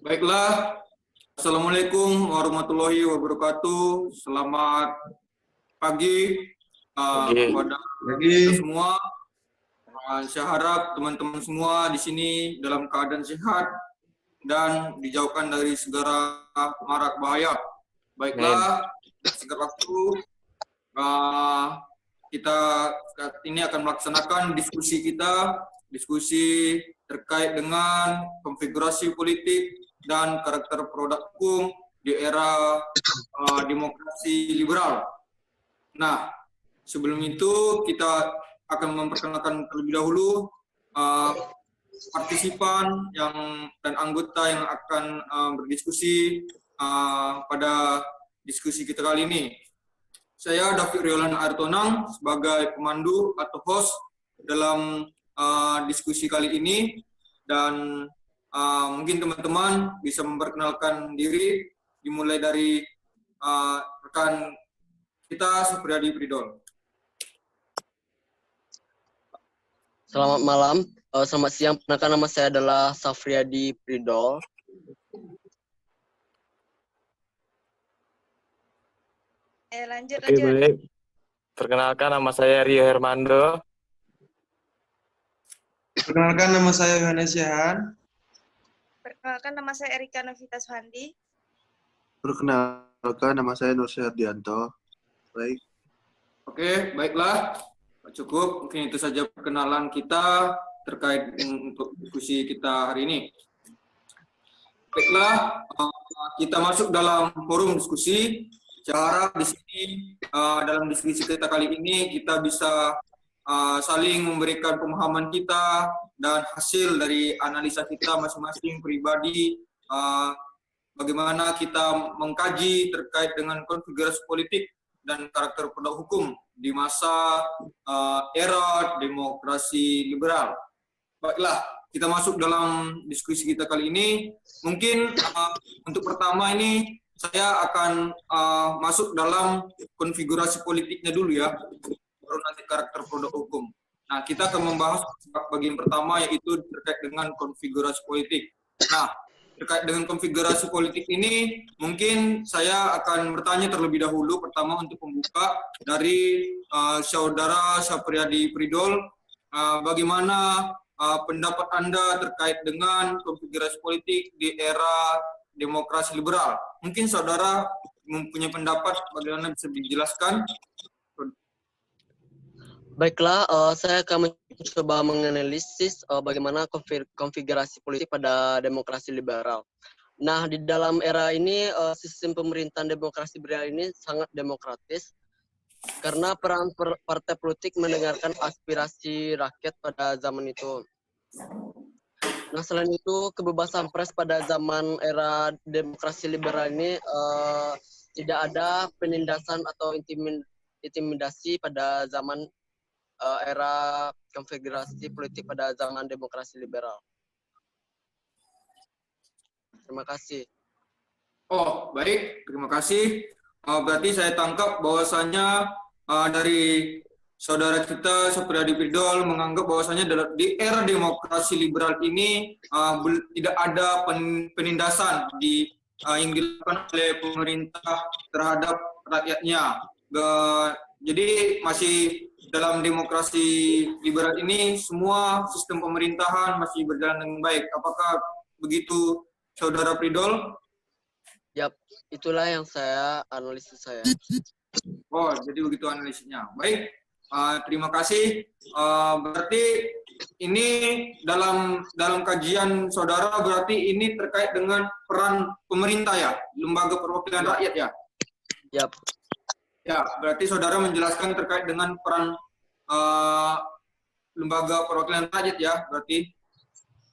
Baiklah, Assalamualaikum warahmatullahi wabarakatuh. Selamat pagi kepada kita semua. Saya harap teman-teman semua di sini dalam keadaan sehat dan dijauhkan dari segala mara bahaya. Baiklah, singkat waktu kita saat ini akan melaksanakan diskusi terkait dengan konfigurasi politik dan karakter produk hukum di era demokrasi liberal. Nah, sebelum itu kita akan memperkenalkan terlebih dahulu partisipan dan anggota yang akan berdiskusi pada diskusi kita kali ini. Saya David Riolan Artonang sebagai pemandu atau host dalam diskusi kali ini, dan mungkin teman-teman bisa memperkenalkan diri, dimulai dari rekan kita Supriyadi Pridol. Selamat malam, selamat siang. Perkenalkan, nama saya adalah Safriyadi Pridol. Lanjut. Baik. Perkenalkan, nama saya Rio Hermando. Perkenalkan, nama saya Yohanes Yahan. Perkenalkan, nama saya Erika Novita Suhandi. Perkenalkan, nama saya Nur Syardianto. Baik. Oke, baiklah. Cukup, mungkin itu saja perkenalan kita terkait untuk diskusi kita hari ini. Baiklah, kita masuk dalam forum diskusi. Saya harap di sini dalam diskusi kita kali ini kita bisa saling memberikan pemahaman kita dan hasil dari analisa kita masing-masing pribadi, bagaimana kita mengkaji terkait dengan konfigurasi politik dan karakter produk hukum di masa era demokrasi liberal. Baiklah, kita masuk dalam diskusi kita kali ini. Mungkin untuk pertama ini saya akan masuk dalam konfigurasi politiknya dulu ya, baru nanti karakter produk hukum. Nah, kita akan membahas bagian pertama, yaitu terkait dengan konfigurasi politik. Nah, terkait dengan konfigurasi politik ini, mungkin saya akan bertanya terlebih dahulu, pertama untuk pembuka dari Saudara Sapriyadi Pridol, bagaimana pendapat Anda terkait dengan konfigurasi politik di era demokrasi liberal? Mungkin saudara mempunyai pendapat, bagaimana bisa dijelaskan? Baiklah, saya akan mencoba menganalisis bagaimana konfigurasi politik pada demokrasi liberal. Nah, di dalam era ini, sistem pemerintahan demokrasi liberal ini sangat demokratis karena peran partai politik mendengarkan aspirasi rakyat pada zaman itu. Nah, selain itu, kebebasan pers pada zaman era demokrasi liberal ini tidak ada penindasan atau intimidasi pada zaman era konfigurasi politik pada zaman demokrasi liberal. Terima kasih. Oh, baik. Terima kasih. Berarti saya tangkap bahwasanya dari saudara kita Supriyadi Pridol menganggap bahwasanya di era demokrasi liberal ini tidak ada penindasan yang dilakukan oleh pemerintah terhadap rakyatnya. Jadi masih dalam demokrasi liberal ini semua sistem pemerintahan masih berjalan dengan baik. Apakah begitu, Saudara Pridol? Yap, itulah yang analisis saya. Oh, jadi begitu analisisnya. Baik, terima kasih. Berarti ini dalam kajian saudara berarti ini terkait dengan peran pemerintah ya, lembaga perwakilan rakyat ya? Yap. Ya, berarti saudara menjelaskan terkait dengan peran lembaga perwakilan rakyat ya, berarti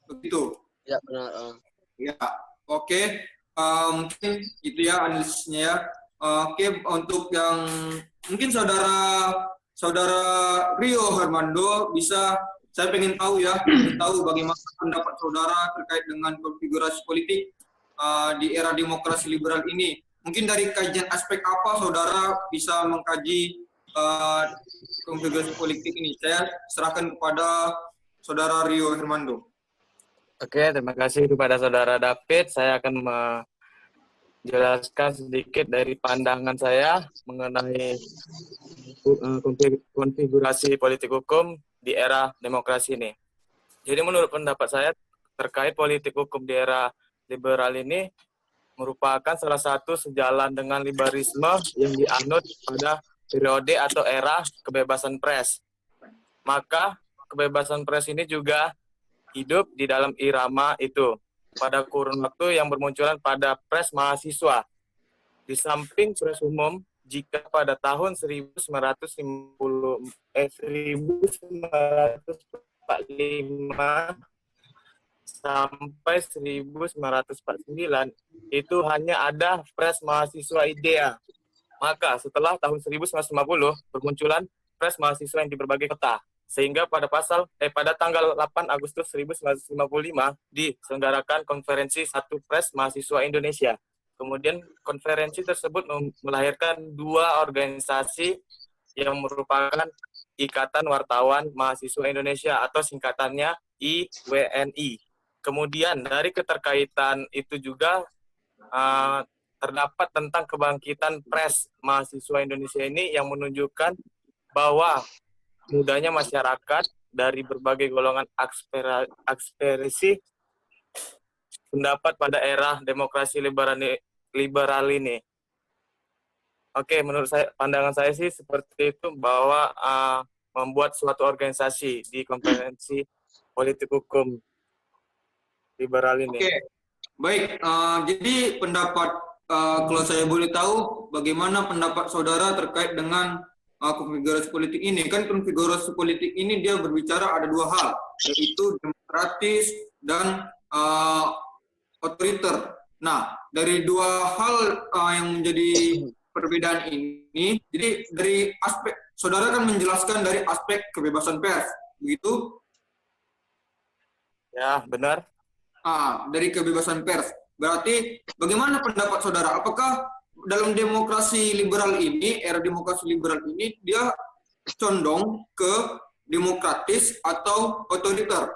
begitu? Ya, benar. Ya, oke. Mungkin itu ya analisisnya ya. Oke, untuk yang mungkin saudara Rio Hermando saya pengen tahu bagaimana pendapat saudara terkait dengan konfigurasi politik di era demokrasi liberal ini. Mungkin dari kajian aspek apa saudara bisa mengkaji konfigurasi politik ini? Saya serahkan kepada saudara Rio Hermando. Oke, terima kasih kepada Saudara David. Saya akan menjelaskan sedikit dari pandangan saya mengenai konfigurasi politik hukum di era demokrasi ini. Jadi menurut pendapat saya terkait politik hukum di era liberal ini merupakan salah satu sejalan dengan liberalisme yang dianut pada periode atau era kebebasan pers. Maka kebebasan pers ini juga hidup di dalam irama itu pada kurun waktu yang bermunculan pada pers mahasiswa. Di samping pers umum, jika pada tahun 1945 sampai 1949 itu hanya ada pres mahasiswa IDEA. Maka setelah tahun 1950 bermunculan pres mahasiswa yang di berbagai kota. Sehingga pada tanggal 8 Agustus 1955 diselenggarakan konferensi Satu Pres Mahasiswa Indonesia. Kemudian konferensi tersebut melahirkan dua organisasi yang merupakan Ikatan Wartawan Mahasiswa Indonesia atau singkatannya IWNI. Kemudian dari keterkaitan itu juga terdapat tentang kebangkitan pres mahasiswa Indonesia ini yang menunjukkan bahwa mudahnya masyarakat dari berbagai golongan ekspresi pendapat pada era demokrasi liberal ini. Oke, menurut saya, pandangan saya sih seperti itu, bahwa membuat suatu organisasi di konferensi politik hukum liberal ini. Oke, baik. Jadi pendapat, kalau saya boleh tahu, bagaimana pendapat saudara terkait dengan konfigurasi politik ini? Kan konfigurasi politik ini dia berbicara ada dua hal, yaitu demokratis dan otoriter. Nah, dari dua hal yang menjadi perbedaan ini, jadi dari aspek, saudara kan menjelaskan dari aspek kebebasan pers, begitu? Ya, benar. Dari kebebasan pers. Berarti bagaimana pendapat saudara? Apakah dalam demokrasi liberal ini, era demokrasi liberal ini, dia condong ke demokratis atau otoriter?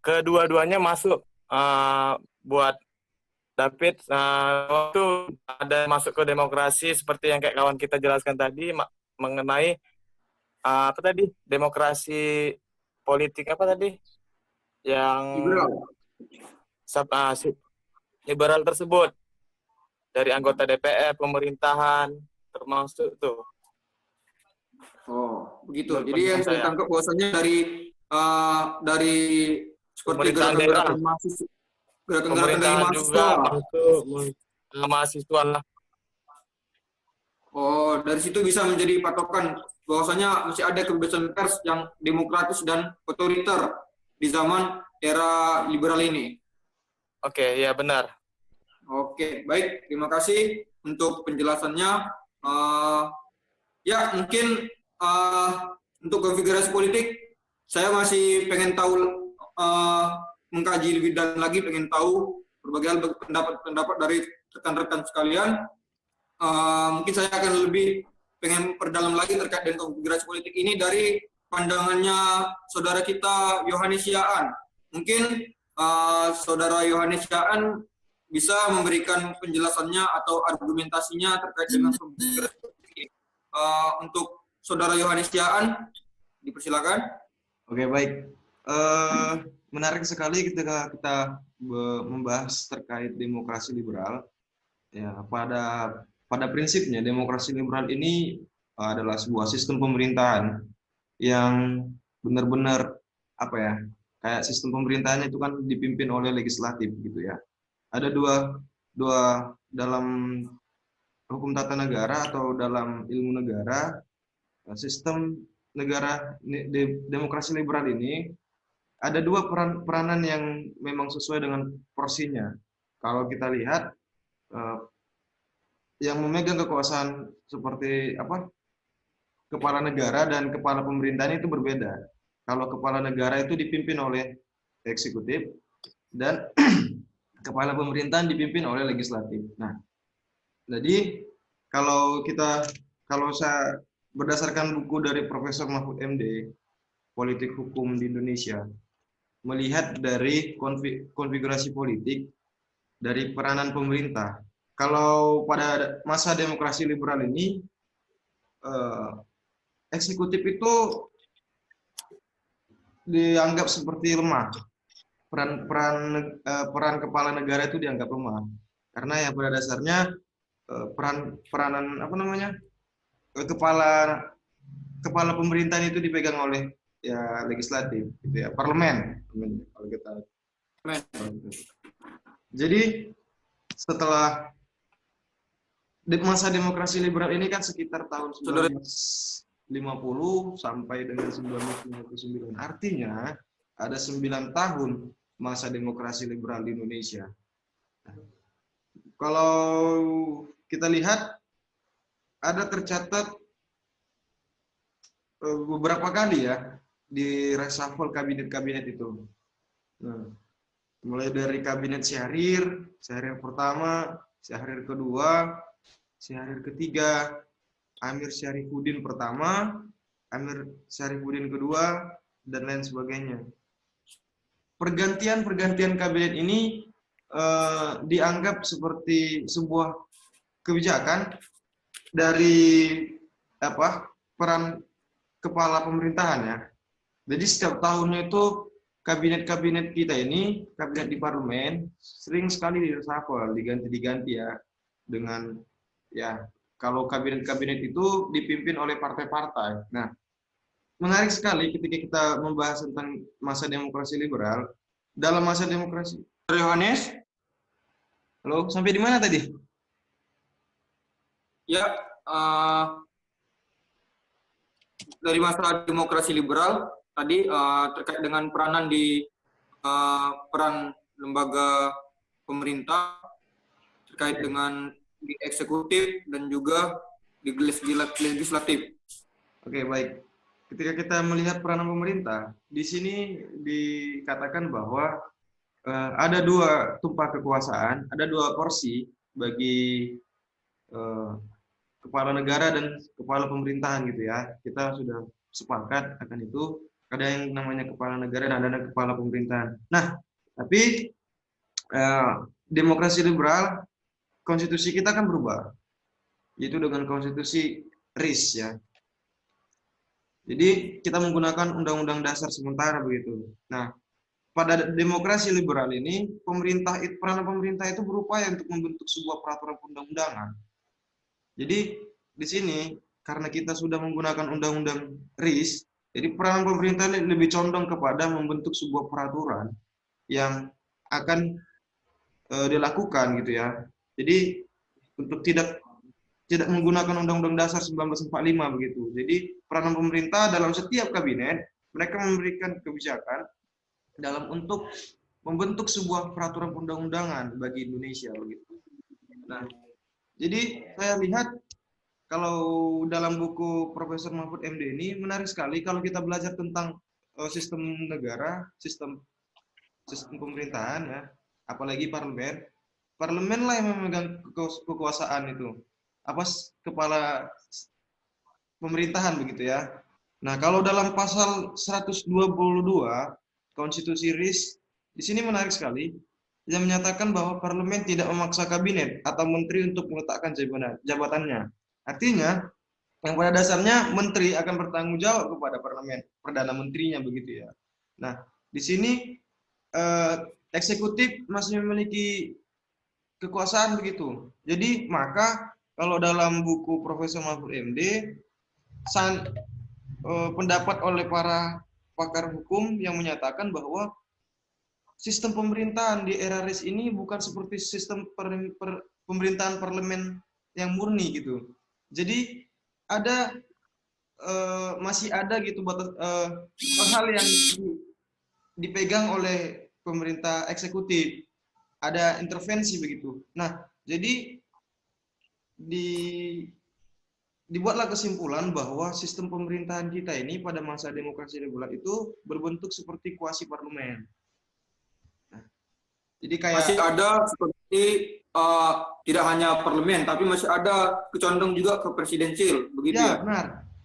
Kedua-duanya masuk. Buat David, waktu ada masuk ke demokrasi seperti yang kayak kawan kita jelaskan tadi mengenai demokrasi politik yang liberal tersebut dari anggota DPR, pemerintahan termasuk tuh. Oh, begitu. Jadi yang saya tangkap bahwasanya dari seperti gerakan-gerakan mahasiswa, gerakan-gerakan dari mahasiswa juga mahasiswa lah. Oh, dari situ bisa menjadi patokan bahwasanya masih ada kebebasan pers yang demokratis dan otoriter di zaman era liberal ini. Oke, ya benar. Oke, baik. Terima kasih untuk penjelasannya. Ya, mungkin untuk konfigurasi politik, saya masih pengen tahu, mengkaji lebih dalam lagi, pengen tahu berbagai pendapat dari rekan-rekan sekalian. Mungkin saya akan lebih pengen perdalam lagi terkait dengan konfigurasi politik ini dari pandangannya saudara kita Yohanes Yaan. Mungkin saudara Yohanes Yaan bisa memberikan penjelasannya atau argumentasinya terkait dengan konfigurasi politik ini. Untuk saudara Yohanes Yaan, dipersilakan. Oke, baik. Menarik sekali ketika kita membahas terkait demokrasi liberal. Ya, pada prinsipnya demokrasi liberal ini adalah sebuah sistem pemerintahan yang benar-benar kayak sistem pemerintahannya itu kan dipimpin oleh legislatif gitu ya. Ada dua dalam hukum tata negara atau dalam ilmu negara, sistem negara demokrasi liberal ini ada dua peranan yang memang sesuai dengan porsinya. Kalau kita lihat yang memegang kekuasaan seperti kepala negara dan kepala pemerintahan itu berbeda. Kalau kepala negara itu dipimpin oleh eksekutif dan kepala pemerintahan dipimpin oleh legislatif. Nah, jadi kalau saya berdasarkan buku dari Profesor Mahfud MD, politik hukum di Indonesia. Melihat dari konfigurasi politik, dari peranan pemerintah. Kalau pada masa demokrasi liberal ini, eksekutif itu dianggap seperti lemah. Peran kepala negara itu dianggap lemah. Karena yang pada dasarnya peranan apa namanya? Kepala pemerintahan itu dipegang oleh ya legislatif, gitu ya, parlemen kalau kita. Jadi setelah masa demokrasi liberal ini kan sekitar tahun 1950 sampai dengan 1959. Artinya ada 9 tahun masa demokrasi liberal di Indonesia. Kalau kita lihat ada tercatat beberapa kali ya di reshuffle kabinet-kabinet itu. Nah, mulai dari kabinet Syahrir pertama, Syahrir kedua, Syahrir ketiga, Amir Syarifuddin pertama, Amir Syarifuddin kedua, dan lain sebagainya. Pergantian kabinet ini dianggap seperti sebuah kebijakan dari peran kepala pemerintahan ya. Jadi setiap tahunnya itu kabinet kita ini, kabinet di parlemen sering sekali direshuffle, diganti ya, dengan ya kalau kabinet itu dipimpin oleh partai-partai. Nah, menarik sekali ketika kita membahas tentang masa demokrasi liberal. Dalam masa demokrasi, Yohanes, halo, sampai di mana tadi? Ya, dari masa demokrasi liberal tadi terkait dengan peranan di peran lembaga pemerintah terkait dengan di eksekutif dan juga di legislatif. Oke, baik. Ketika kita melihat peranan pemerintah, di sini dikatakan bahwa ada 2 tumpah kekuasaan, ada 2 porsi bagi kepala negara dan kepala pemerintahan gitu ya. Kita sudah sepakat akan itu. Ada yang namanya kepala negara dan ada kepala pemerintahan. Nah, tapi demokrasi liberal, konstitusi kita kan berubah, yaitu dengan konstitusi RIS ya. Jadi kita menggunakan undang-undang dasar sementara begitu. Nah, pada demokrasi liberal ini, peranan pemerintah itu berupaya untuk membentuk sebuah peraturan undang-undangan. Jadi di sini karena kita sudah menggunakan undang-undang RIS, jadi peranan pemerintah lebih condong kepada membentuk sebuah peraturan yang akan dilakukan gitu ya. Jadi untuk tidak menggunakan Undang-Undang Dasar 1945 begitu. Jadi peranan pemerintah dalam setiap kabinet, mereka memberikan kebijakan dalam untuk membentuk sebuah peraturan perundang-undangan bagi Indonesia begitu. Nah, jadi saya lihat kalau dalam buku Profesor Mahfud MD ini menarik sekali kalau kita belajar tentang sistem negara, sistem pemerintahan ya, apalagi parlemen. Parlemen lah yang memegang kekuasaan itu. Kepala pemerintahan begitu ya. Nah, kalau dalam pasal 122 Konstitusi RIS, di sini menarik sekali yang menyatakan bahwa parlemen tidak memaksa kabinet atau menteri untuk meletakkan jabatannya. Artinya, yang pada dasarnya menteri akan bertanggung jawab kepada parlemen, perdana menterinya begitu ya. Nah, di sini eksekutif masih memiliki kekuasaan begitu. Jadi maka kalau dalam buku Profesor Mahfud MD, pendapat oleh para pakar hukum yang menyatakan bahwa sistem pemerintahan di era RIS ini bukan seperti sistem pemerintahan parlemen yang murni gitu. Jadi masih ada gitu hal yang dipegang oleh pemerintah eksekutif, ada intervensi begitu. Nah, jadi dibuatlah kesimpulan bahwa sistem pemerintahan kita ini pada masa demokrasi liberal itu berbentuk seperti kuasi parlemen. Nah, jadi kayak masih ada seperti tidak hanya parlemen, tapi masih ada kecondong juga ke presidensil, begitu ya?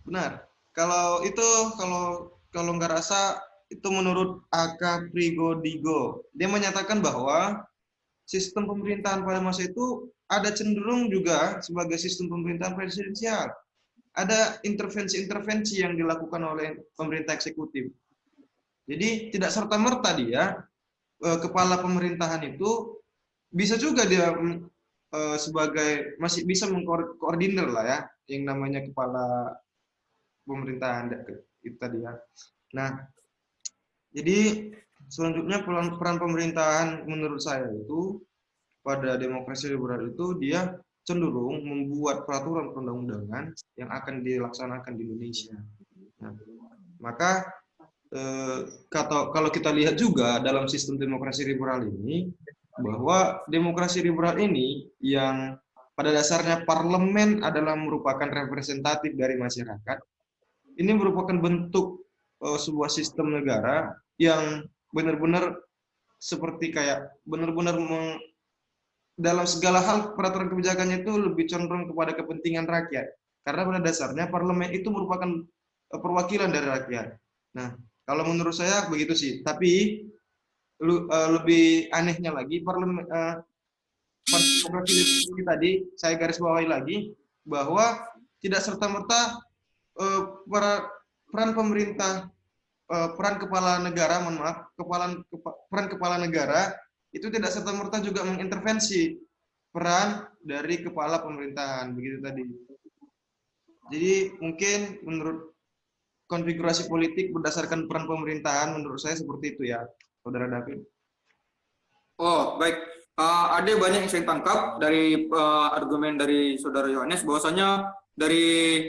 Benar. Kalau kalau nggak rasa itu menurut Aka Prigodigo. Dia menyatakan bahwa sistem pemerintahan pada masa itu ada cenderung juga sebagai sistem pemerintahan presidensial. Ada intervensi-intervensi yang dilakukan oleh pemerintah eksekutif. Jadi tidak serta-merta dia kepala pemerintahan itu bisa juga dia sebagai masih bisa mengkoordinir lah ya yang namanya kepala pemerintahan itu tadi ya. Nah, jadi selanjutnya peran pemerintahan menurut saya itu pada demokrasi liberal itu dia cenderung membuat peraturan perundang-undangan yang akan dilaksanakan di Indonesia. Nah, maka kalau kita lihat juga dalam sistem demokrasi liberal ini bahwa demokrasi liberal ini yang pada dasarnya parlemen adalah merupakan representatif dari masyarakat, ini merupakan bentuk sebuah sistem negara yang benar-benar seperti kayak benar-benar dalam segala hal peraturan kebijakannya itu lebih condong kepada kepentingan rakyat. Karena pada dasarnya parlemen itu merupakan perwakilan dari rakyat. Nah, kalau menurut saya begitu sih. Tapi lebih anehnya lagi parlemen tadi saya garis bawahi lagi bahwa tidak serta-merta peran pemerintah, peran kepala negara, mohon maaf, peran kepala negara itu tidak serta-merta juga mengintervensi peran dari kepala pemerintahan, begitu tadi. Jadi mungkin menurut konfigurasi politik berdasarkan peran pemerintahan, menurut saya seperti itu ya, Saudara David. Oh, baik. Ada banyak yang saya tangkap dari argumen dari Saudara Yohanes, bahwasanya dari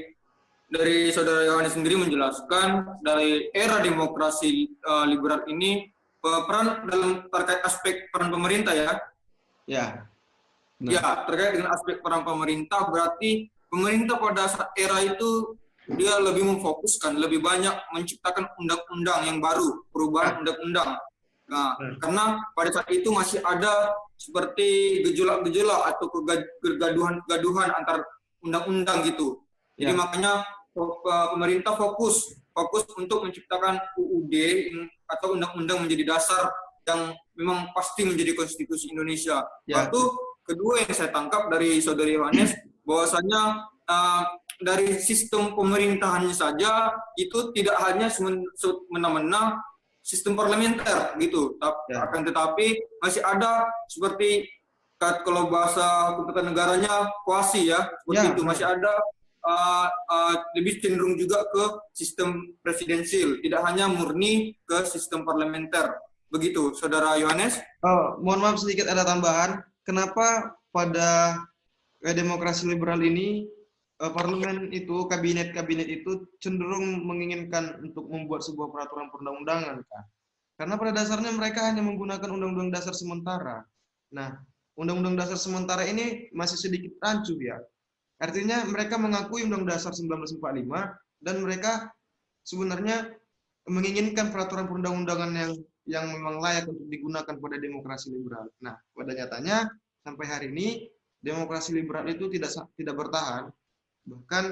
Saudara Yohanes sendiri menjelaskan dari era demokrasi liberal ini peran dalam terkait aspek peran pemerintah ya. Ya. Benar. Ya, terkait dengan aspek peran pemerintah berarti pemerintah pada saat era itu dia lebih memfokuskan, lebih banyak menciptakan undang-undang yang baru, perubahan undang-undang. Nah, karena pada saat itu masih ada seperti gejolak-gejolak atau kegaduhan antar undang-undang gitu. Jadi makanya pemerintah fokus untuk menciptakan UUD atau undang-undang menjadi dasar yang memang pasti menjadi konstitusi Indonesia. Lalu kedua yang saya tangkap dari Saudari Yohanes bahwasanya dari sistem pemerintahannya saja itu tidak hanya semena-mena sistem parlementer gitu, akan tetapi masih ada seperti kalau bahasa hukum tata negaranya kuasi ya, seperti itu masih ada lebih cenderung juga ke sistem presidensil, tidak hanya murni ke sistem parlementer. Begitu, Saudara Yohanes? Mohon maaf sedikit ada tambahan. Kenapa pada demokrasi liberal ini parlemen itu, kabinet itu cenderung menginginkan untuk membuat sebuah peraturan perundang-undangan, kan? Karena pada dasarnya mereka hanya menggunakan undang-undang dasar sementara. Nah, undang-undang dasar sementara ini masih sedikit rancu ya. Artinya mereka mengakui Undang-Undang Dasar 1945 dan mereka sebenarnya menginginkan peraturan perundang-undangan yang memang layak untuk digunakan pada demokrasi liberal. Nah, pada nyatanya sampai hari ini demokrasi liberal itu tidak bertahan. Bahkan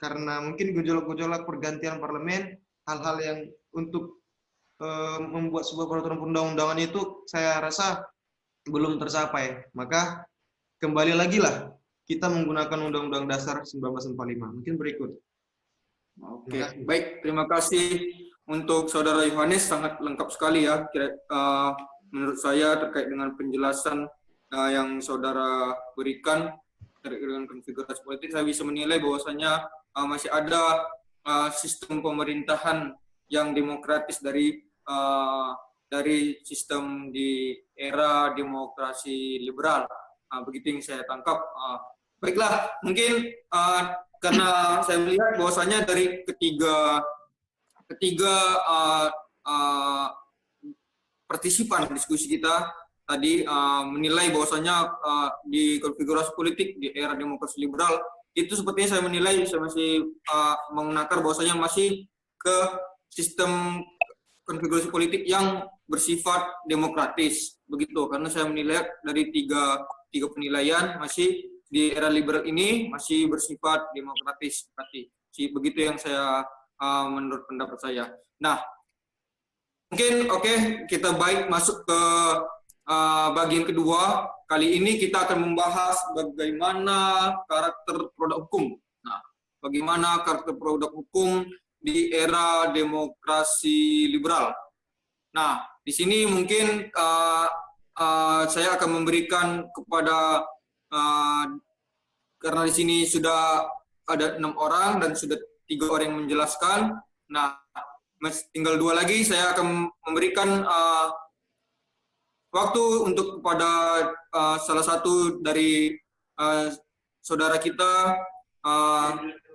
karena mungkin gejolak-gejolak pergantian parlemen, hal-hal yang untuk membuat sebuah peraturan perundang-undangan itu saya rasa belum tercapai. Maka kembali lagi lah kita menggunakan Undang-Undang Dasar 1945. Mungkin berikut. Oke, baik. Terima kasih untuk Saudara Yohanes, sangat lengkap sekali ya. Menurut saya terkait dengan penjelasan yang Saudara berikan terkait dengan konfigurasi politik, saya bisa menilai bahwasanya masih ada sistem pemerintahan yang demokratis dari sistem di era demokrasi liberal. Begitu yang saya tangkap. Baiklah, mungkin karena saya melihat bahwasanya dari ketiga partisipan diskusi kita tadi menilai bahwasanya di konfigurasi politik di era demokrasi liberal itu sepertinya saya menilai saya masih menakar bahwasanya masih ke sistem konfigurasi politik yang bersifat demokratis begitu, karena saya menilai dari tiga penilaian masih di era liberal ini masih bersifat demokratis berarti. Begitu yang saya menurut pendapat saya. Nah, mungkin oke, kita baik masuk ke bagian kedua. Kali ini kita akan membahas bagaimana karakter produk hukum. Nah, bagaimana karakter produk hukum di era demokrasi liberal. Nah, di sini mungkin saya akan memberikan kepada karena di sini sudah ada 6 orang dan sudah 3 orang yang menjelaskan. Nah, tinggal 2 lagi. Saya akan memberikan waktu untuk kepada salah satu dari saudara kita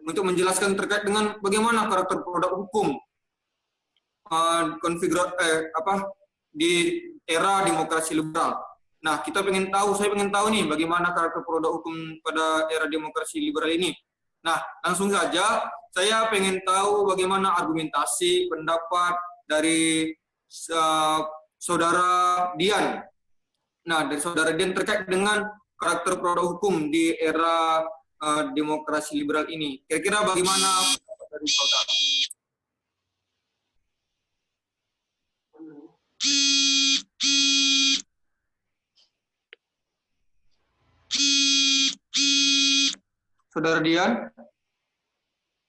untuk menjelaskan terkait dengan bagaimana karakter produk hukum di era demokrasi liberal. Nah, saya pengen tahu nih bagaimana karakter produk hukum pada era demokrasi liberal ini. Nah, langsung saja saya pengen tahu bagaimana argumentasi pendapat dari saudara Dian. Nah, dari saudara Dian terkait dengan karakter produk hukum di era demokrasi liberal ini. Kira-kira bagaimana pendapat dari saudara? Saudara Dian?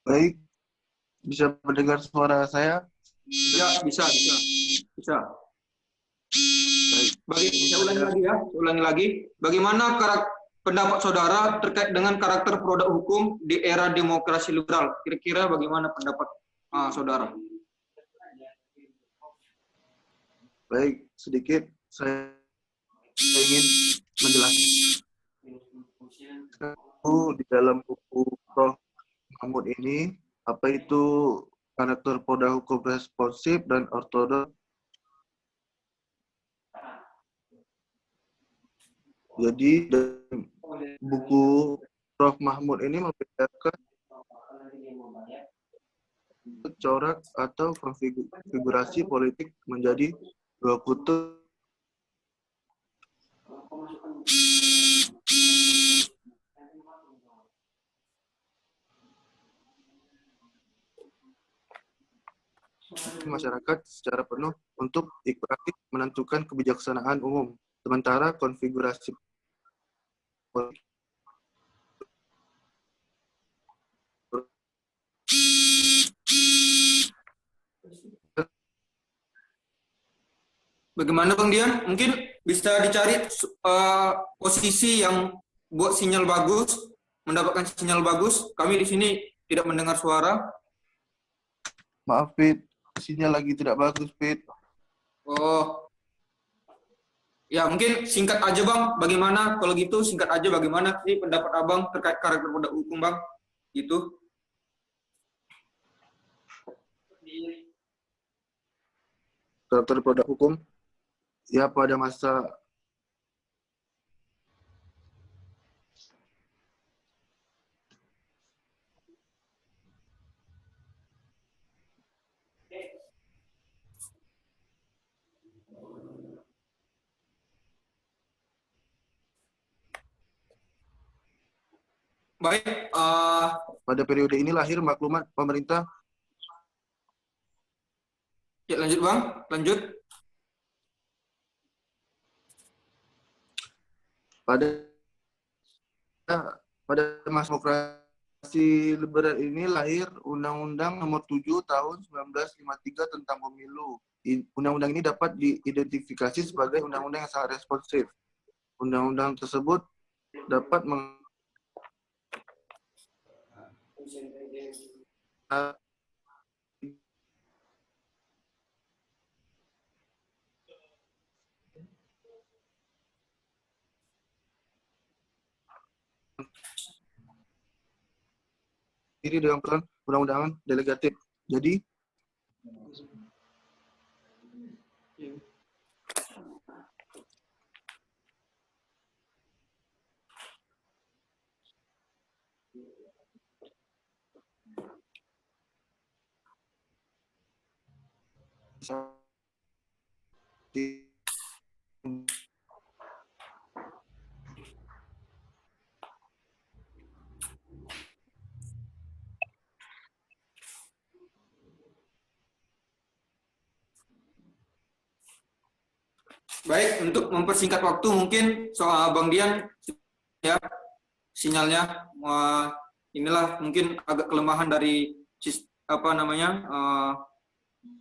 Baik, bisa mendengar suara saya? Ya, bisa. Baik. Saya ulangi lagi. Bagaimana pendapat saudara terkait dengan karakter produk hukum di era demokrasi liberal? Kira-kira bagaimana pendapat saudara? Baik, sedikit saya ingin menjelaskan di dalam buku Prof. Mahmud ini, apa itu karakter produk hukum responsif dan ortodoks. Jadi dalam buku Prof. Mahmud ini membedakan corak atau konfigurasi politik menjadi 2 kutub. Masyarakat secara penuh untuk ikut aktif menentukan kebijaksanaan umum, sementara konfigurasi politik Bagaimana Bang Dian? Mungkin bisa dicari posisi yang buat sinyal bagus, mendapatkan sinyal bagus. Kami di sini tidak mendengar suara. Maaf, Fit. Sinyal lagi tidak bagus, Fit. Oh, ya mungkin singkat aja Bang. Bagaimana kalau gitu singkat aja bagaimana sih pendapat Abang terkait karakter produk hukum Bang? Gitu. Karakter produk hukum, ya pada masa Baik, pada periode ini lahir maklumat pemerintah. ya lanjut Bang, lanjut. Pada masa demokrasi liberal ini lahir Undang-Undang Nomor 7 Tahun 1953 tentang Pemilu. Undang-undang ini dapat diidentifikasi sebagai undang-undang yang sangat responsif. Undang-undang tersebut dapat diri dengan peran undang-undangan delegatif. Jadi Baik, untuk mempersingkat waktu mungkin soal Bang Dian ya sinyalnya inilah mungkin agak kelemahan dari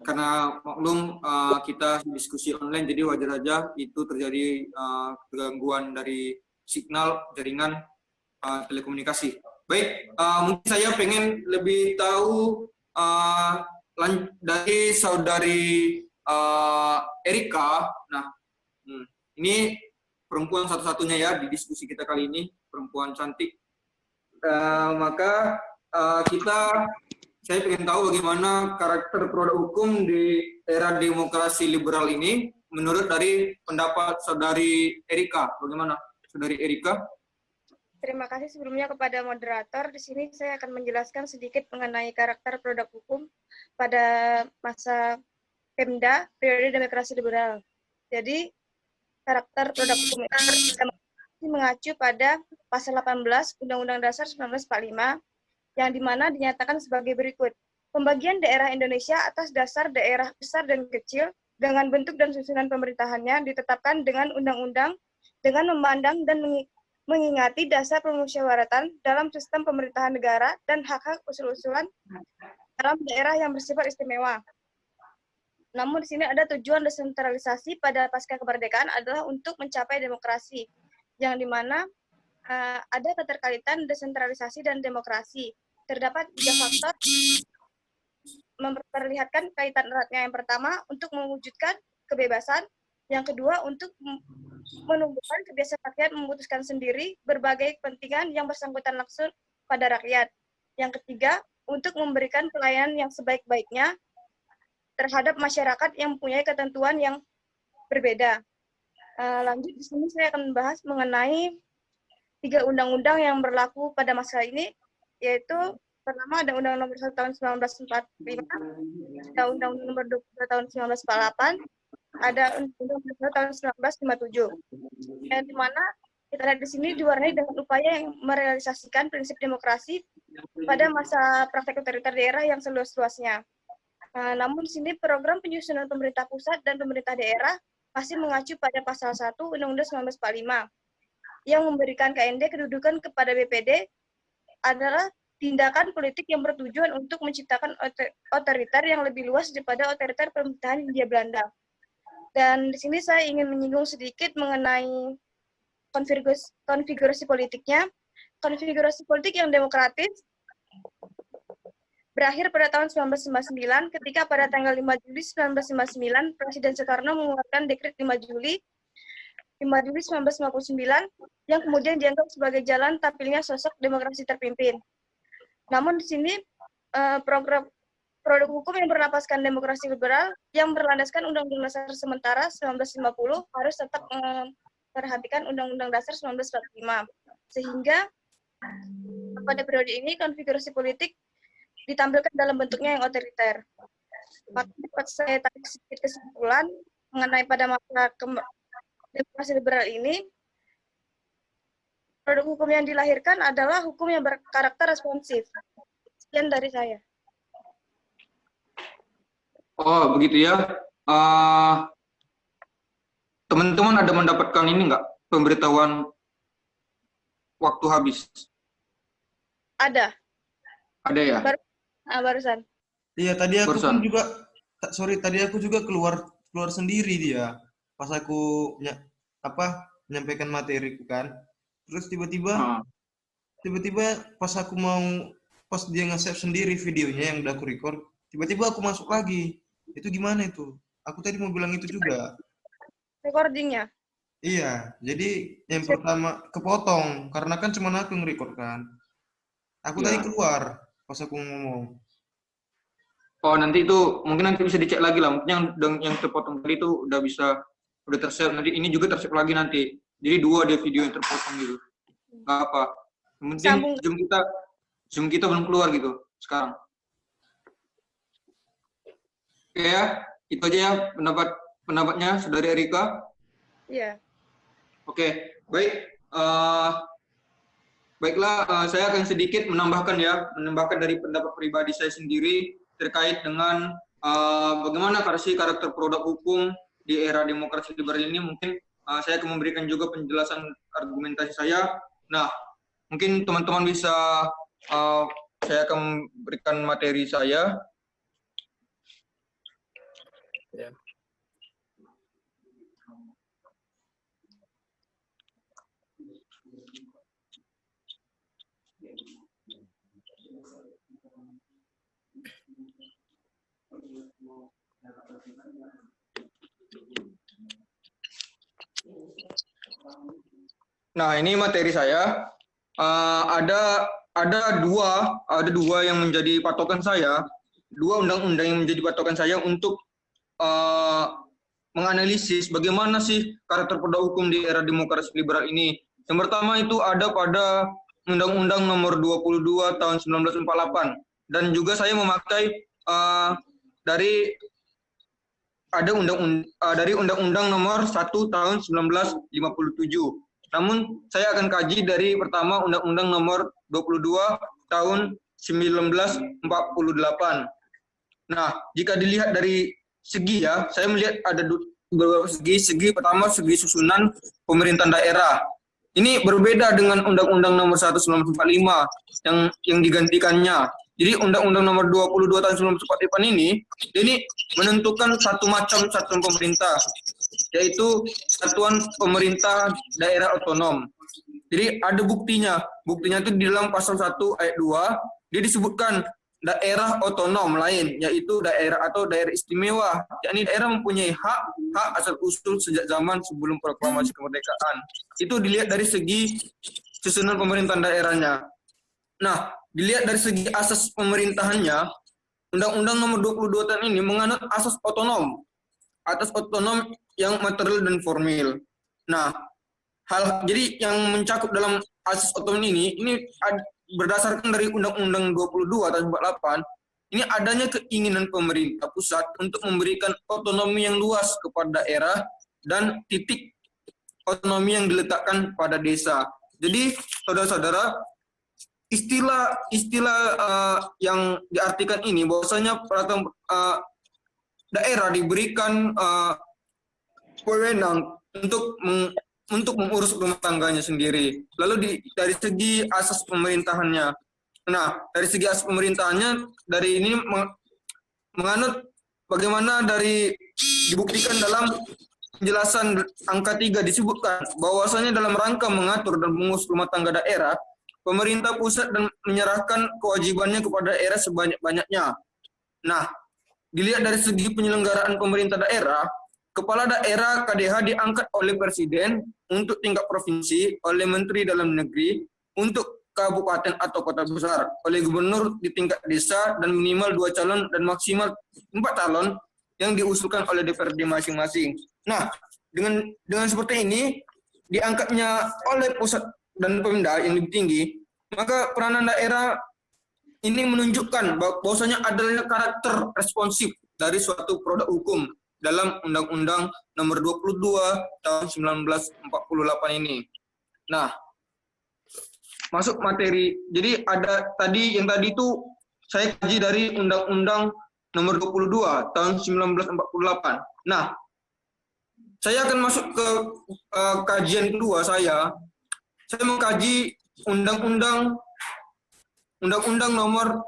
karena maklum kita diskusi online jadi wajar aja itu terjadi gangguan dari signal jaringan telekomunikasi. Baik, mungkin saya pengen lebih tahu dari saudari Erika. Nah, ini perempuan satu-satunya ya di diskusi kita kali ini, perempuan cantik. Maka saya ingin tahu bagaimana karakter produk hukum di era demokrasi liberal ini menurut dari pendapat saudari Erika. Bagaimana saudari Erika? Terima kasih sebelumnya kepada moderator. Di sini saya akan menjelaskan sedikit mengenai karakter produk hukum pada masa Pemda periode demokrasi liberal. Jadi karakter produk hukum ini mengacu pada pasal 18 Undang-Undang Dasar 1945 yang dimana dinyatakan sebagai berikut. Pembagian daerah Indonesia atas dasar daerah besar dan kecil dengan bentuk dan susunan pemerintahannya ditetapkan dengan undang-undang dengan memandang dan mengingati dasar permusyawaratan dalam sistem pemerintahan negara dan hak-hak usul-usulan dalam daerah yang bersifat istimewa. Namun di sini ada tujuan desentralisasi pada pasca kemerdekaan adalah untuk mencapai demokrasi, yang dimana ada keterkaitan desentralisasi dan demokrasi. Terdapat 3 faktor memperlihatkan kaitan eratnya. Yang pertama, untuk mewujudkan kebebasan. Yang kedua, untuk menumbuhkan kebiasaan rakyat memutuskan sendiri berbagai kepentingan yang bersangkutan langsung pada rakyat. Yang ketiga, untuk memberikan pelayanan yang sebaik-baiknya terhadap masyarakat yang mempunyai ketentuan yang berbeda. Lanjut, di sini saya akan membahas mengenai 3 undang-undang yang berlaku pada masa ini, yaitu pertama ada Undang-Undang Nomor 1 Tahun 1945, ada Undang-Undang Nomor 22 Tahun 1948, ada Undang-Undang Nomor 1 Tahun 1957. Yang dimana kita lihat di sini diwarnai dengan upaya yang merealisasikan prinsip demokrasi pada masa praktek otoriter daerah yang seluas-luasnya. Namun di sini program penyusunan pemerintah pusat dan pemerintah daerah masih mengacu pada pasal 1 Undang-Undang 1945 yang memberikan KND kedudukan kepada BPD adalah tindakan politik yang bertujuan untuk menciptakan otoriter yang lebih luas daripada otoriter pemerintahan Hindia Belanda. Dan di sini saya ingin menyinggung sedikit mengenai konfigurasi politiknya. Konfigurasi politik yang demokratis berakhir pada tahun 1959 ketika pada tanggal 5 Juli 1959 Presiden Soekarno mengeluarkan dekret 5 Juli 1959 yang kemudian dianggap sebagai jalan tampilnya sosok demokrasi terpimpin. Namun di sini produk hukum yang berlapaskan demokrasi liberal yang berlandaskan Undang-Undang Dasar sementara 1950 harus tetap memperhatikan Undang-Undang Dasar 1945. Sehingga pada periode ini konfigurasi politik ditampilkan dalam bentuknya yang otoriter. Maka dapat saya tarik sedikit kesimpulan mengenai pada masa demokrasi liberal ini, produk hukum yang dilahirkan adalah hukum yang berkarakter responsif. Sekian dari saya. Oh, begitu ya. Teman-teman ada mendapatkan ini nggak? Pemberitahuan waktu habis? Ada. Ada ya? Barusan. Iya, tadi aku Barusan. pun juga tadi aku juga keluar sendiri dia. Pas aku menyampaikan materiku kan. Terus tiba-tiba pas dia nge-save sendiri videonya yang udah aku record, tiba-tiba aku masuk lagi. Itu gimana itu? Aku tadi mau bilang itu juga. Recordingnya? Iya, jadi yang pertama kepotong karena kan cuma aku yang record kan. Aku tadi keluar pas aku ngomong. Oh, nanti itu mungkin nanti bisa dicek lagi lah. Mungkin yang terpotong tadi itu udah tersave. Nanti ini juga tersave lagi nanti. Jadi 2 ada video yang terpotong gitu. Nggak apa. Mungkin Zoom kita belum keluar gitu sekarang. Oke ya, itu aja ya pendapatnya Saudari Erika. Iya. Oke, baik. Baiklah, saya akan sedikit menambahkan dari pendapat pribadi saya sendiri terkait dengan bagaimana karakter produk hukum di era demokrasi liberal ini mungkin saya akan memberikan juga penjelasan argumentasi saya. Nah, mungkin teman-teman bisa saya akan berikan materi saya. Ya. Nah, ini materi saya. Ada dua yang menjadi patokan saya, dua undang-undang yang menjadi patokan saya untuk menganalisis bagaimana sih karakter produk hukum di era demokrasi liberal ini. Yang pertama itu ada pada Undang-Undang Nomor 22 Tahun 1948, dan juga saya memakai dari Undang-Undang Nomor 1 Tahun 1957. Namun saya akan kaji dari pertama Undang-Undang Nomor 22 Tahun 1948. Nah, jika dilihat dari segi saya melihat ada beberapa segi. Segi pertama, segi susunan pemerintahan daerah. Ini berbeda dengan Undang-Undang Nomor 1 1945 yang digantikannya. Jadi Undang-Undang Nomor 22 Tahun 1948 ini menentukan satu macam satuan pemerintah, yaitu Satuan Pemerintah Daerah Otonom. Jadi ada buktinya. Buktinya itu di dalam pasal 1 ayat 2, dia disebutkan daerah otonom lain, yaitu daerah atau daerah istimewa. Yakni daerah mempunyai hak asal usul sejak zaman sebelum proklamasi kemerdekaan. Itu dilihat dari segi susunan pemerintahan daerahnya. Nah, dilihat dari segi asas pemerintahannya, Undang-Undang Nomor 22 tahun ini menganut asas otonom. Atas otonom yang material dan formil. Nah, jadi yang mencakup dalam asas otonom ini berdasarkan dari Undang-Undang 22 tahun 48, ini adanya keinginan pemerintah pusat untuk memberikan otonomi yang luas kepada daerah dan titik otonomi yang diletakkan pada desa. Jadi, saudara-saudara, istilah yang diartikan ini bahwasanya daerah diberikan wewenang untuk mengurus rumah tangganya sendiri. Lalu dari segi asas pemerintahannya. Nah, dari segi asas pemerintahannya, dari ini menganut bagaimana dibuktikan dalam penjelasan angka 3 disebutkan bahwasanya dalam rangka mengatur dan mengurus rumah tangga daerah, pemerintah pusat dan menyerahkan kewajibannya kepada daerah sebanyak-banyaknya. Nah, dilihat dari segi penyelenggaraan pemerintah daerah, kepala daerah KDH diangkat oleh presiden untuk tingkat provinsi, oleh menteri dalam negeri, untuk kabupaten atau kota besar, oleh gubernur di tingkat desa, dan minimal 2 calon dan maksimal 4 calon yang diusulkan oleh DPRD masing-masing. Nah, dengan seperti ini, diangkatnya oleh pusat dan Pemda yang lebih tinggi, maka peranan daerah ini menunjukkan bahwasanya adanya karakter responsif dari suatu produk hukum dalam Undang-Undang Nomor 22 Tahun 1948 ini. Nah, masuk materi. Jadi yang tadi itu saya kaji dari Undang-Undang Nomor 22 Tahun 1948. Nah, saya akan masuk ke kajian kedua saya. Saya mengkaji Undang-Undang Nomor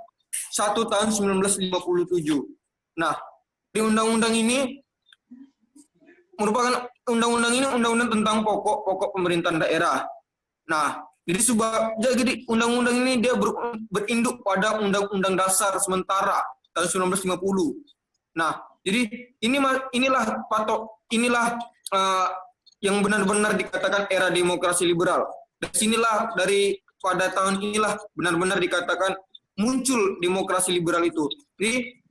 1 Tahun 1957. Nah, di undang-undang ini merupakan undang-undang tentang pokok pemerintahan daerah. Nah, jadi undang-undang ini dia berinduk pada Undang-Undang Dasar sementara tahun 1950. Nah, jadi inilah yang benar-benar dikatakan era demokrasi liberal. Pada tahun inilah benar-benar dikatakan muncul demokrasi liberal itu. Jadi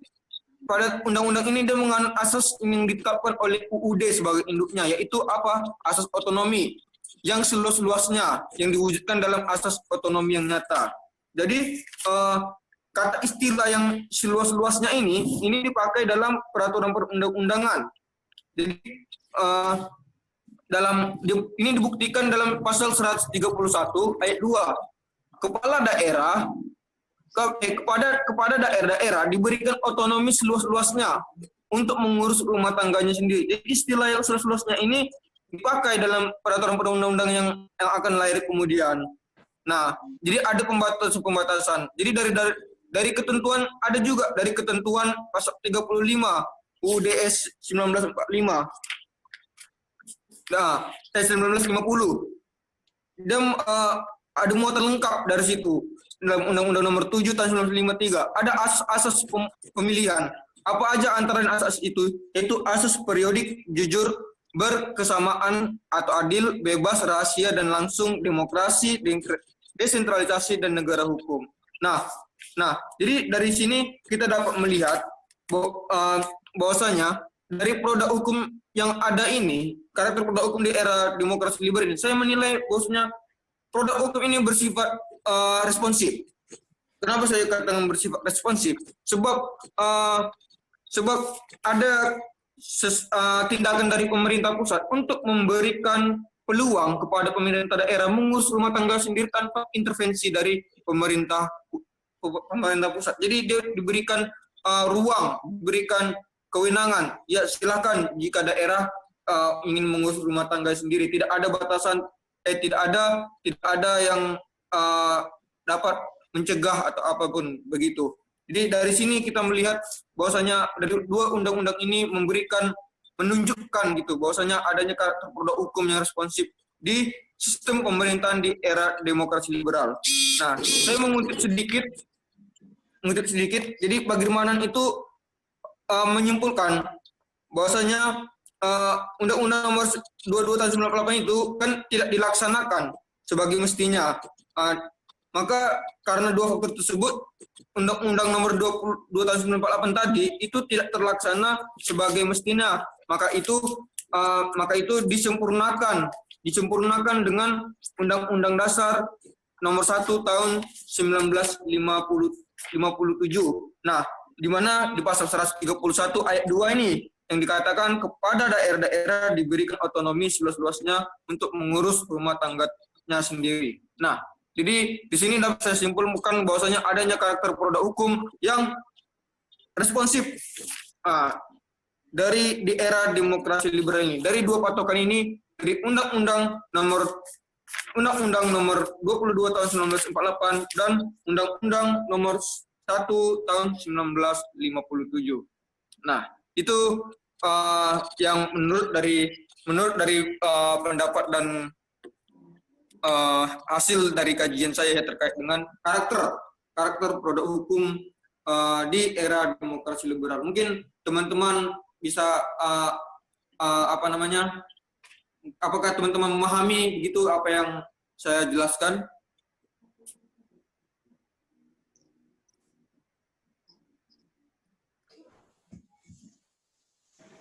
pada undang-undang ini dia menganut asas yang ditetapkan oleh UUD sebagai induknya, yaitu apa? Asas otonomi yang seluas-luasnya, yang diwujudkan dalam asas otonomi yang nyata. Jadi kata istilah yang seluas-luasnya ini dipakai dalam peraturan perundang-undangan. Jadi ini dibuktikan dalam pasal 131 ayat 2. Kepala daerah kepada daerah-daerah diberikan otonomi seluas-luasnya untuk mengurus rumah tangganya sendiri. Jadi istilah yang seluas-luasnya ini dipakai dalam peraturan perundang-undang yang akan lahir kemudian. Nah, jadi ada pembatasan. Jadi dari ketentuan ada juga dari ketentuan pasal 35 UUDS 1945. Nah, 1950. Dan ada muatan lengkap dari situ. Dalam Undang-Undang Nomor 7 tahun 1953 ada asas pemilihan. Apa aja antara asas itu? Yaitu asas periodik, jujur, berkesamaan atau adil, bebas, rahasia dan langsung, demokrasi, desentralisasi dan negara hukum. Nah, jadi dari sini kita dapat melihat bahwasanya dari produk hukum yang ada ini, karakter produk hukum di era demokrasi liberal ini, saya menilai bahwasanya produk hukum ini bersifat responsif. Kenapa saya katakan bersifat responsif? Sebab ada tindakan dari pemerintah pusat untuk memberikan peluang kepada pemerintah daerah mengurus rumah tangga sendiri tanpa intervensi dari pemerintah pusat. Jadi dia diberikan ruang, diberikan kewenangan. Ya silakan jika daerah ingin mengurus rumah tangga sendiri, tidak ada batasan, tidak ada yang dapat mencegah atau apapun begitu. Jadi dari sini kita melihat bahwasanya dari dua undang-undang ini menunjukkan gitu bahwasanya adanya karakter produk hukum yang responsif di sistem pemerintahan di era demokrasi liberal. Nah, saya mengutip sedikit. Jadi bagaimana itu menyimpulkan bahwasanya Undang-Undang Nomor 22 tahun 98 itu kan tidak dilaksanakan sebagai mestinya. Maka karena dua faktor tersebut, Undang-Undang Nomor 22 tahun 98 tadi itu tidak terlaksana sebagai mestinya. Maka itu disempurnakan dengan Undang-Undang Dasar Nomor 1 tahun 1957. Nah, di mana di pasal 131 ayat 2 ini yang dikatakan kepada daerah-daerah diberikan otonomi seluas-luasnya untuk mengurus rumah tangganya sendiri. Nah, jadi di sini dapat saya simpulkan bahwasanya adanya karakter produk hukum yang responsif dari di era demokrasi liberal ini. Dari dua patokan ini, dari Undang-Undang Nomor 22 tahun 1948 dan Undang-Undang Nomor 1 tahun 1957. Nah, itu yang menurut dari pendapat dan hasil dari kajian saya terkait dengan karakter produk hukum di era demokrasi liberal. Mungkin teman-teman bisa apakah teman-teman memahami begitu apa yang saya jelaskan?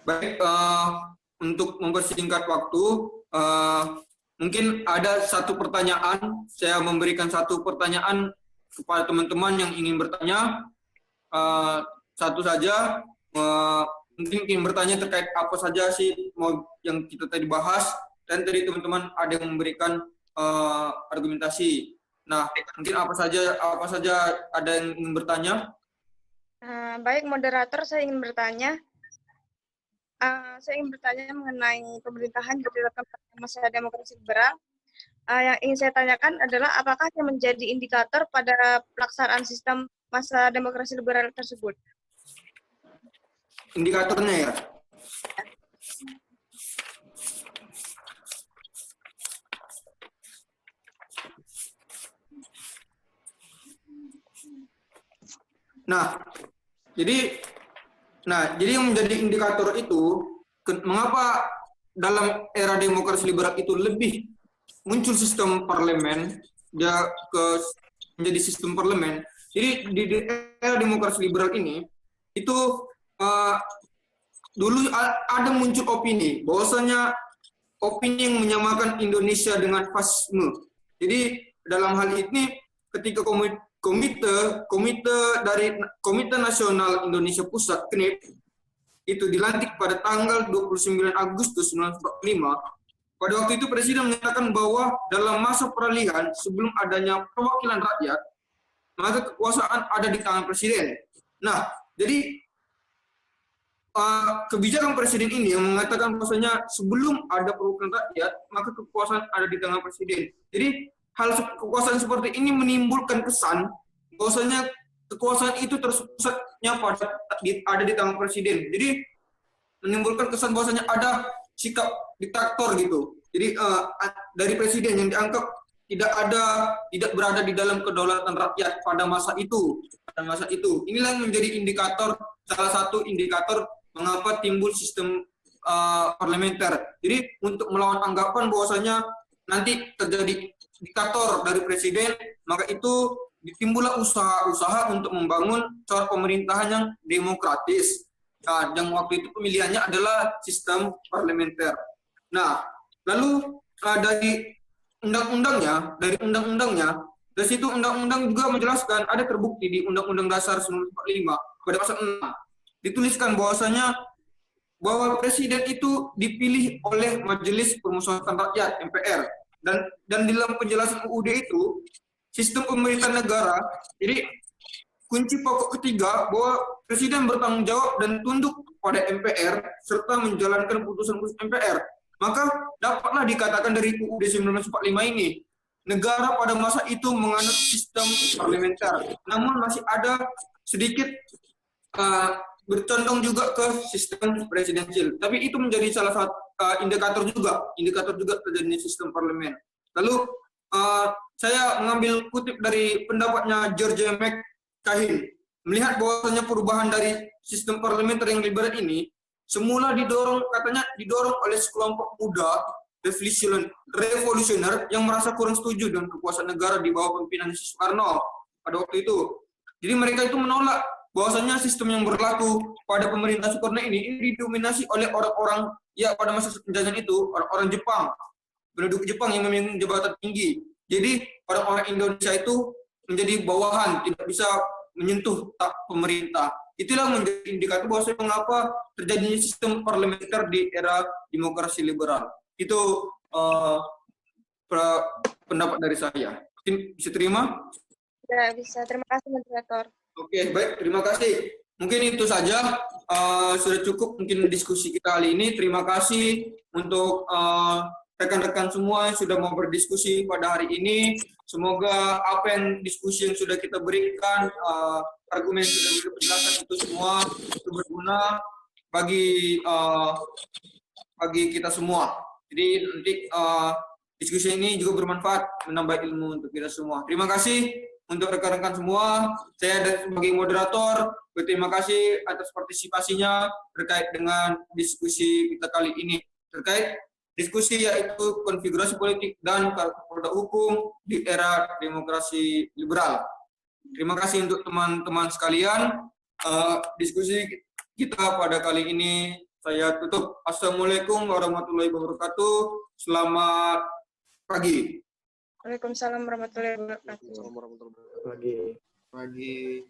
Baik, untuk mempersingkat waktu, mungkin ada satu pertanyaan. Saya memberikan satu pertanyaan kepada teman-teman yang ingin bertanya. Satu saja, mungkin ingin bertanya terkait apa saja sih yang kita tadi bahas, dan tadi teman-teman ada yang memberikan argumentasi. Nah, mungkin apa saja ada yang ingin bertanya? Baik, moderator, saya ingin bertanya. Saya ingin bertanya mengenai pemerintahan berdasarkan masa demokrasi liberal. Yang ingin saya tanyakan adalah apakah yang menjadi indikator pada pelaksanaan sistem masa demokrasi liberal tersebut? Indikatornya ya? Nah, jadi yang menjadi indikator itu, mengapa dalam era demokrasi liberal itu lebih muncul sistem parlemen, menjadi sistem parlemen. Jadi di era demokrasi liberal ini, itu dulu ada muncul opini, bahwasanya opini yang menyamakan Indonesia dengan fasisme. Jadi dalam hal ini, ketika Komite Nasional Indonesia Pusat (KNIP) itu dilantik pada tanggal 29 Agustus 1945. Pada waktu itu Presiden menyatakan bahwa dalam masa peralihan sebelum adanya perwakilan rakyat, maka kekuasaan ada di tangan Presiden. Nah, jadi kebijakan presiden ini yang mengatakan bahwasanya sebelum ada perwakilan rakyat, maka kekuasaan ada di tangan presiden. Jadi kekuasaan seperti ini menimbulkan kesan bahwasanya kekuasaan itu terpusatnya ada di tangan presiden. Jadi menimbulkan kesan bahwasanya ada sikap diktator gitu. Jadi dari presiden yang dianggap tidak berada di dalam kedaulatan rakyat pada masa itu. Inilah yang menjadi salah satu indikator mengapa timbul sistem parlementer. Jadi untuk melawan anggapan bahwasanya nanti terjadi diktator dari presiden, maka itu timbullah usaha-usaha untuk membangun cara pemerintahan yang demokratis. Nah, yang waktu itu pemilihannya adalah sistem parlementer. Nah, lalu dari undang-undangnya, dari situ undang-undang juga menjelaskan, ada terbukti di Undang-Undang Dasar 1945 pada pasal 6 dituliskan bahwasanya bahwa presiden itu dipilih oleh Majelis Permusyawaratan Rakyat (MPR) dan di dalam penjelasan UUD itu sistem pemerintahan negara. Jadi kunci pokok ketiga bahwa presiden bertanggung jawab dan tunduk pada MPR serta menjalankan putusan-putusan MPR. Maka dapatlah dikatakan dari UUD 1945 ini, negara pada masa itu menganut sistem parlementer. Namun masih ada sedikit bercondong juga ke sistem presidensial. Tapi itu menjadi salah satu indikator juga terjadinya sistem parlemen. Lalu saya mengambil kutip dari pendapatnya George McCahin, melihat bahwasanya perubahan dari sistem parlementer yang liberal ini semula didorong oleh sekelompok muda revolusioner yang merasa kurang setuju dengan kekuasaan negara di bawah pimpinan Soekarno pada waktu itu. Jadi mereka itu menolak bahwasanya sistem yang berlaku pada pemerintah Soekarno ini didominasi oleh orang-orang pada masa penjajahan itu, orang-orang Jepang, penduduk Jepang yang memiliki jabatan tinggi. Jadi orang-orang Indonesia itu menjadi bawahan, tidak bisa menyentuh pemerintah. Itulah menjadi indikator bahwa mengapa terjadinya sistem parlementer di era demokrasi liberal. Itu pendapat dari saya. Bisa terima? Ya, bisa. Terima kasih, moderator. Oke, baik. Terima kasih. Mungkin itu saja. Sudah cukup mungkin diskusi kita kali ini. Terima kasih untuk rekan-rekan semua yang sudah mau berdiskusi pada hari ini. Semoga apa yang diskusi yang sudah kita berikan, argumen yang sudah kita penjelasan itu semua itu berguna bagi kita semua. Jadi nanti diskusi ini juga bermanfaat, menambah ilmu untuk kita semua. Terima kasih untuk rekan-rekan semua. Saya sebagai moderator berterima kasih atas partisipasinya terkait dengan diskusi kita kali ini. Terkait diskusi yaitu konfigurasi politik dan produk hukum di era demokrasi liberal. Terima kasih untuk teman-teman sekalian. Diskusi kita pada kali ini saya tutup. Assalamualaikum warahmatullahi wabarakatuh. Selamat pagi. Waalaikumsalam warahmatullahi wabarakatuh. Lagi. Pagi.